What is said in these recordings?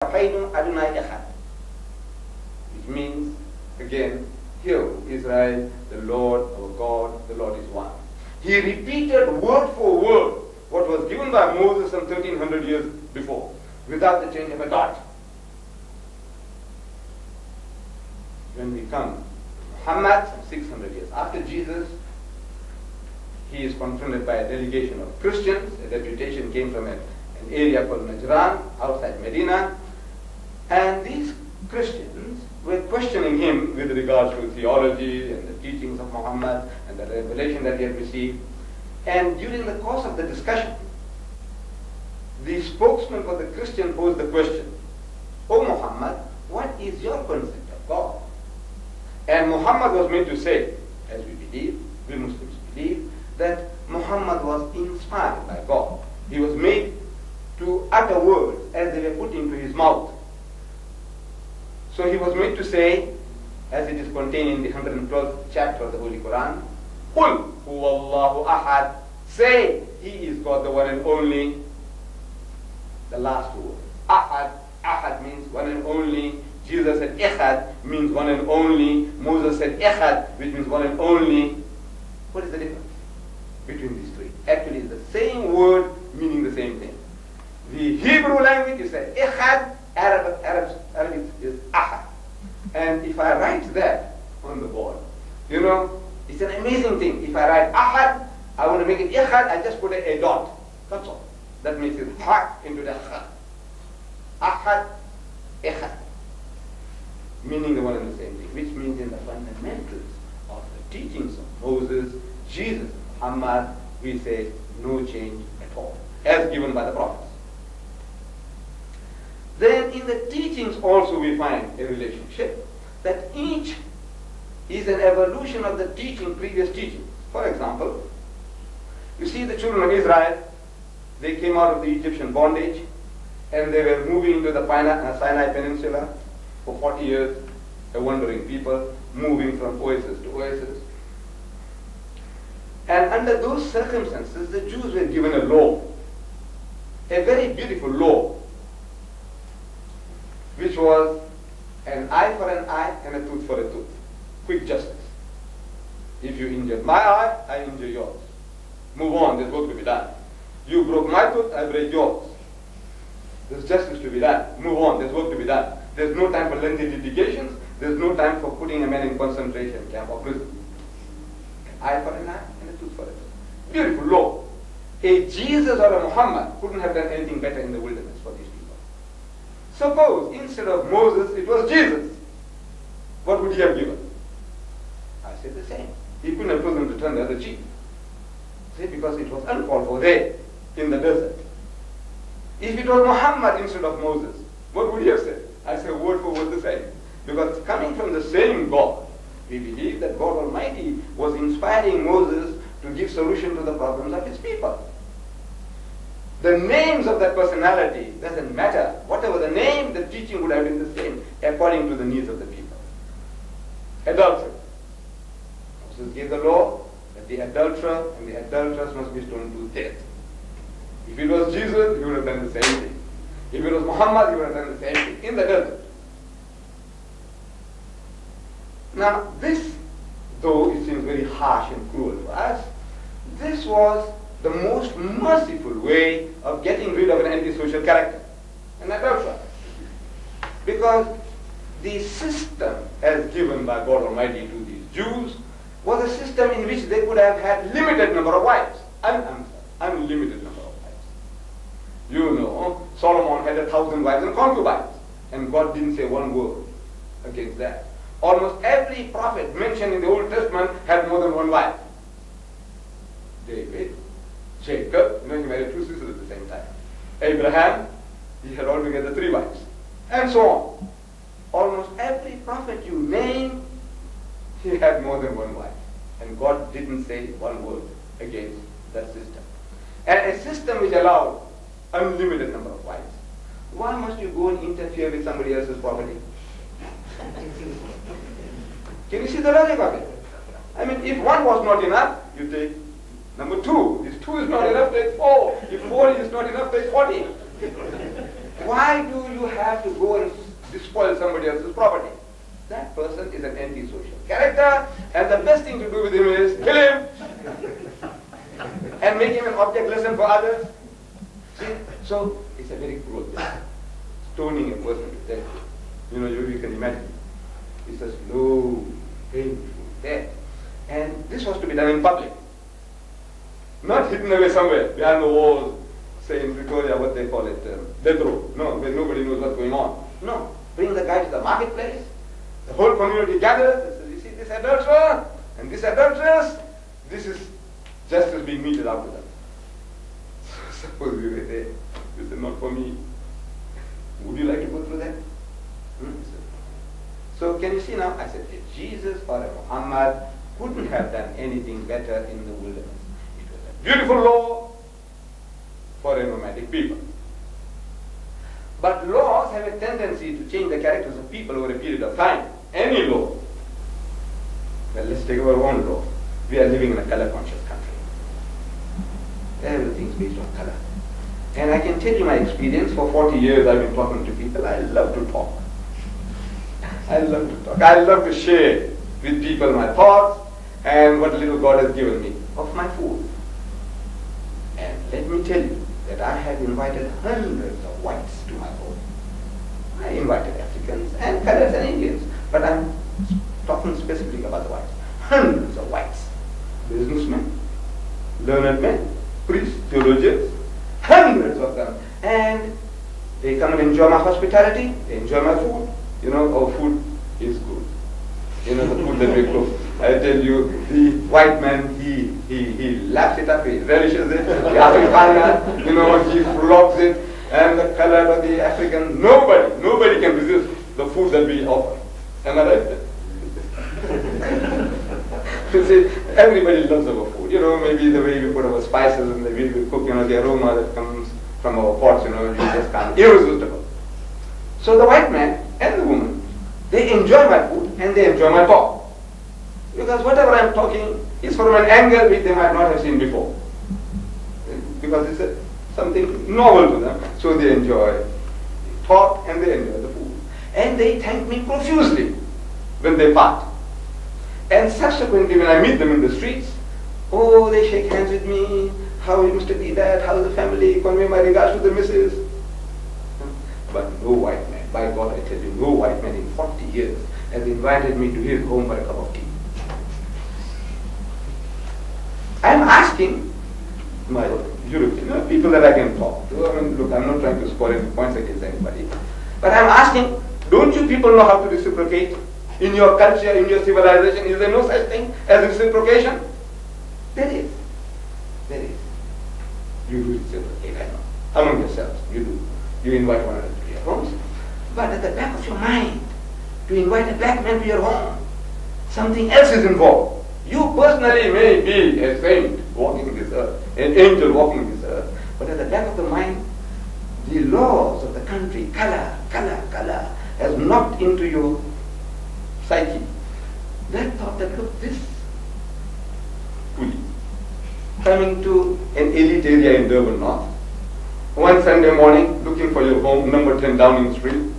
which means, again, hear, Israel, the Lord, our God, the Lord is one. He repeated word for word what was given by Moses some 1300 years before, without the change of a dot. When we come to Muhammad, some 600 years after Jesus, he is confronted by a delegation of Christians. A deputation came from an area called Najran, outside Medina, and these Christians were questioning him with regards to theology and the teachings of Muhammad and the revelation that he had received. And during the course of the discussion, the spokesman for the Christian posed the question, "O Muhammad, what is your concept of God?" And Muhammad was made to say, as we believe, we Muslims believe, that Muhammad was inspired by God. He was made to utter words as they were put into his mouth. So he was made to say, as it is contained in the 112th chapter of the Holy Quran, "Qul huwallahu ahad," say, He is God, the one and only. The last word, ahad. Ahad means one and only. Jesus said echad means one and only. Moses said echad, which means one and only. What is the difference between these three? Actually, it's the same word meaning the same thing. The Hebrew language is said echad, Arabic is ahad. And if I write that on the board, you know, it's an amazing thing. If I write ahad, I want to make it echad, I just put a dot. That's all. That makes it ha into the ha. Ahad, echad. Meaning the one and the same thing, which means in the fundamentals of the teachings of Moses, Jesus, Muhammad, we say no change at all, as given by the prophets. Then in the teachings also we find a relationship, that each is an evolution of the previous teaching. For example, you see the children of Israel, they came out of the Egyptian bondage, and they were moving into the Sinai Peninsula for 40 years, a wandering people, moving from oasis to oasis. And under those circumstances, the Jews were given a law, a very beautiful law, which was an eye for an eye and a tooth for a tooth. Quick justice. If you injured my eye, I injure yours. Move on, there's work to be done. You broke my tooth, I break yours. There's justice to be done. Move on, there's work to be done. There's no time for lengthy litigations. There's no time for putting a man in concentration camp or prison. An eye for an eye and a tooth for a tooth. Beautiful law. A Jesus or a Muhammad couldn't have done anything better in the wilderness for these people. Suppose instead of Moses it was Jesus, what would he have given? I say the same. He couldn't have chosen to turn the other cheek. See, because it was uncalled for there in the desert. If it was Muhammad instead of Moses, what would he have said? I say word for word the same. Because coming from the same God, we believe that God Almighty was inspiring Moses to give solution to the problems of his people. The names of that personality doesn't matter. Whatever the name, the teaching would have been the same according to the needs of the people. Adultery. Moses gave the law that the adulterer and the adulteress must be stoned to death. If it was Jesus, he would have done the same thing. If it was Muhammad, he would have done the same thing in the desert. Now this, though it seems very harsh and cruel to us, this was the most merciful way of getting rid of an antisocial character, an adulterer. Because the system as given by God Almighty to these Jews was a system in which they could have had limited number of wives, unlimited number of wives. You know, Solomon had 1,000 wives and concubines, and God didn't say one word against that. Almost every prophet mentioned in the Old Testament had more than one wife. David, Jacob, he married two sisters at the same time. Abraham, he had altogether 3 wives, and so on. Almost every prophet you name, he had more than one wife. And God didn't say one word against that system. And a system which allowed unlimited number of wives. Why must you go and interfere with somebody else's property? Can you see the logic of it? I mean, if one was not enough, you take number 2. If 2 is not enough, take 4. If 4 is not enough, take 40. Why do you have to go and despoil somebody else's property? That person is an antisocial character, and the best thing to do with him is kill him and make him an object lesson for others. See? So it's a very cruel thing. Stoning a person to death. You can imagine. It's a slow, painful death. And this was to be done in public. Not hidden away somewhere behind the walls, say in Pretoria what they call it, death row. No, where nobody knows what's going on. No, bring the guy to the marketplace. The whole community gathers and says, you see this adulterer and this adulteress, this is justice being meted out to them. Suppose we were there. You said, not for me. Would you like to go through that? So can you see now? I said, if Jesus or a Muhammad couldn't have done anything better in the wilderness. It was a beautiful law for a nomadic people. But laws have a tendency to change the characters of people over a period of time. Any law. Well, let's take our own law. We are living in a color-conscious country. Everything's based on color. And I can tell you my experience. For 40 years I've been talking to people. I love to talk. I love to talk. I love to share with people my thoughts and what little God has given me of my food. And let me tell you that I have invited hundreds of whites to my home. I invited Africans and colors and Indians, but I'm talking specifically about the whites. Hundreds of whites. Businessmen, learned men, priests, theologians, hundreds of them. And they come and enjoy my hospitality, they enjoy my food. Our food is good. The food that we cook. I tell you, the white man, he laps it up, he relishes it. The Afrikaner, he flogs it. And the color of the African, nobody can resist the food that we offer. Am I right? You see, everybody loves our food. Maybe the way we put our spices and the way we cook, the aroma that comes from our pots, you just can't, irresistible. So the white man and the woman, they enjoy my food and they enjoy my talk. Because whatever I'm talking is from an angle which they might not have seen before. Because it's something novel to them. So they enjoy the talk and they enjoy the food. And they thank me profusely when they part. And subsequently when I meet them in the streets, they shake hands with me. How you Mr. Deedat? How's the family? Convey my regards to the missus. But no white man, by God I tell you, no white man in 40 years has invited me to his home for a cup of tea. I am asking my European people that I can talk to. Look, I'm not trying to score any points against anybody. But I'm asking, don't you people know how to reciprocate? In your culture, in your civilization, is there no such thing as reciprocation? There is. There is. You do reciprocate, I know. Among yourselves, you do. You invite one another to your homes. But at the back of your mind, to invite a black man to your home, something else is involved. You personally may be a saint walking this earth, an angel walking this earth, but at the back of the mind, the laws of the country, color, has knocked into your psyche. That thought that, look, this coolie coming to an elite area in Durban North, one Sunday morning, looking for your home, number 10 Downing Street,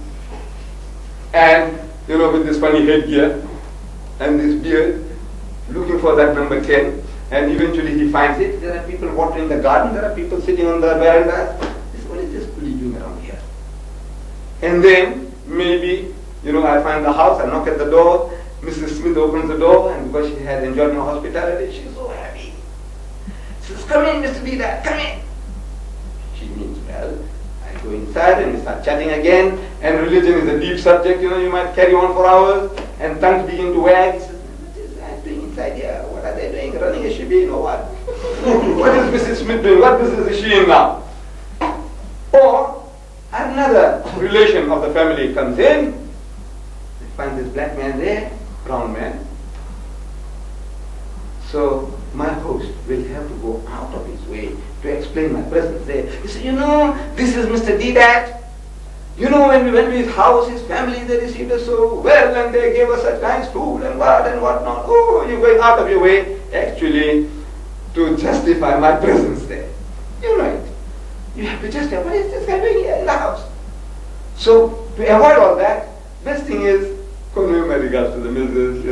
and with this funny headgear and this beard, looking for that number 10, and eventually he finds it. There are people watering the garden, there are people sitting on the verandas. What is this coolie doing around here? And then maybe, I find the house, I knock at the door, Mrs. Smith opens the door, and because she has enjoyed my hospitality, she's so happy. She says, come in, Mr. Deedat, come in. She means well. I go inside and we start chatting again, and religion is a deep subject, you might carry on for hours, and tongues begin to wag. He says, what is that doing inside here? What are they doing? Running a shebeen or what? What is Mrs. Smith doing? What business is she in now? Or another relation of the family comes in, they find this black man there, brown man. So my host will have to go out of his way to explain my presence there. He said, this is Mr. Deedat. When we went to his house, his family, they received us so well and they gave us such nice food and what not. Oh, you're going out of your way actually to justify my presence there. You know it. You have to justify, what is this guy doing here in the house? So to avoid all that, best thing is convey my regards to the missus,